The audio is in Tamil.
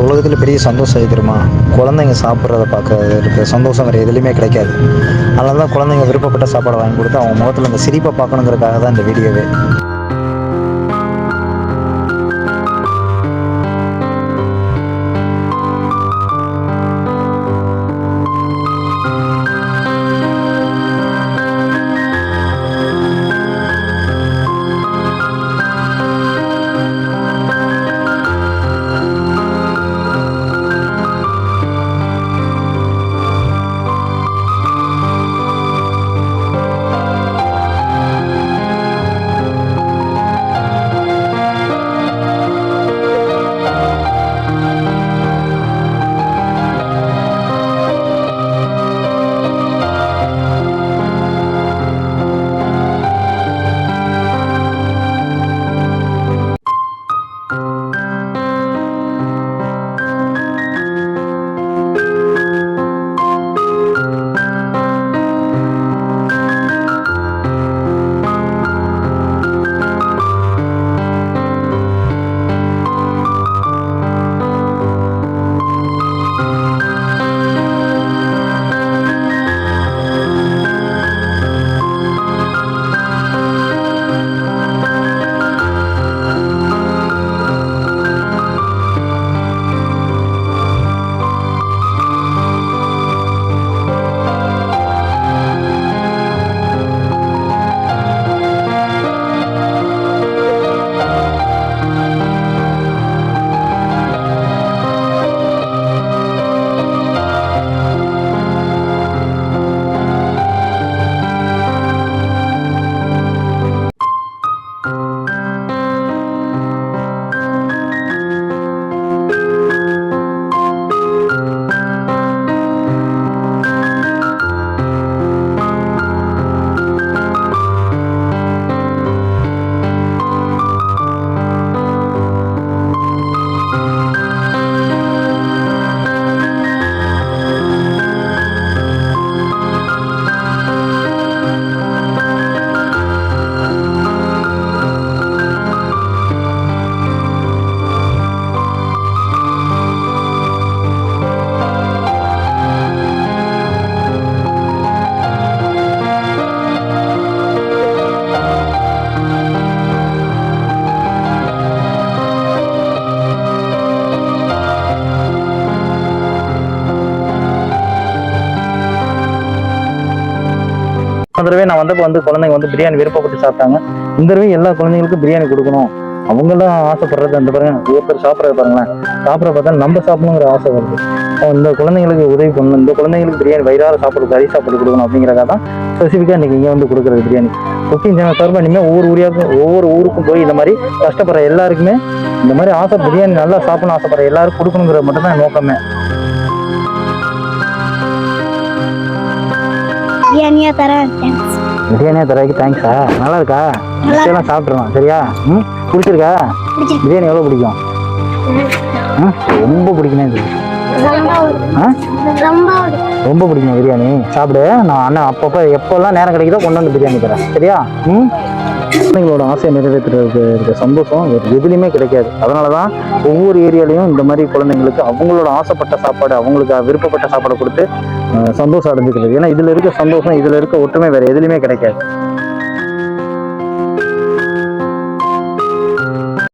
உலகத்தில் பெரிய சந்தோஷம் எது தெரியுமா? குழந்தைங்க சாப்பிட்றத பார்க்கறது இருக்கிற சந்தோஷம் வேறு எதுலேயுமே கிடைக்காது. அதனால தான் குழந்தைங்க விருப்பப்பட்ட சாப்பாடை வாங்கி கொடுத்து அவங்க முகத்தில் அந்த சிரிப்பை பார்க்கணுங்கிறதுக்காக தான் இந்த வீடியோவே. தடவை நான் வந்தப்போ குழந்தைங்க பிரியாணி விருப்பப்பட்டு சாப்பிட்டாங்க. இந்த தடவை எல்லா குழந்தைங்களுக்கும் பிரியாணி கொடுக்கணும். அவங்களாம் ஆசைப்படுறது அந்த பாருங்க, ஒருத்தர் சாப்பிட்றது பாருங்களேன், சாப்பிட்ற பார்த்தா நம்ம சாப்பிடணுங்கிற ஆசை வருது. இந்த குழந்தைங்களுக்கு உதவி பண்ணணும், இந்த குழந்தைங்களுக்கு பிரியாணி வயிறார சாப்பாடு கறி சாப்பாடு கொடுக்கணும் அப்படிங்கிறக்காக தான் ஸ்பெசிஃபிக்காக இன்னைக்கு இங்கே கொடுக்குறது பிரியாணி. குக்கிங் சேனல் சார்பாக இனிமேல் ஒவ்வொரு ஊருக்கும் போய் இந்த மாதிரி கஷ்டப்படுற எல்லாருக்குமே இந்த மாதிரி ஆசை பிரியாணி நல்லா சாப்பிடணும் ஆசைப்படுற எல்லாருக்கும் கொடுக்கணுங்கிறது மட்டும்தான் நோக்கமே. பிரியாணியா தரக்கு தேங்க்ஸா. நல்லா இருக்கா? எல்லாம் சாப்பிட்றோம் சரியா? பிடிச்சிருக்கா? பிரியாணி எவ்வளோ பிடிக்கும்? ரொம்ப பிடிக்கணும் இது. ரொம்ப பிடிக்கும் பிரியாணி. சாப்பிடு. நான் அண்ணன் அப்பப்போ எப்போல்லாம் நேரம் கிடைக்குதோ கொண்டு வந்து பிரியாணி தரேன் சரியா? குழந்தைங்களோட ஆசையை நிறைவேற்றுறதுக்கு இருக்க சந்தோஷம் எதுலையுமே கிடைக்காது. அதனால தான் ஒவ்வொரு ஏரியாலையும் இந்த மாதிரி குழந்தைங்களுக்கு அவங்களோட ஆசைப்பட்ட சாப்பாடு, அவங்களுக்கு விருப்பப்பட்ட சாப்பாடை கொடுத்து சந்தோஷம் அடைஞ்சிக்கிறது. ஏன்னா இதில் இருக்க சந்தோஷம், இதில் இருக்க ஒற்றுமை வேறு எதுலையுமே கிடைக்காது.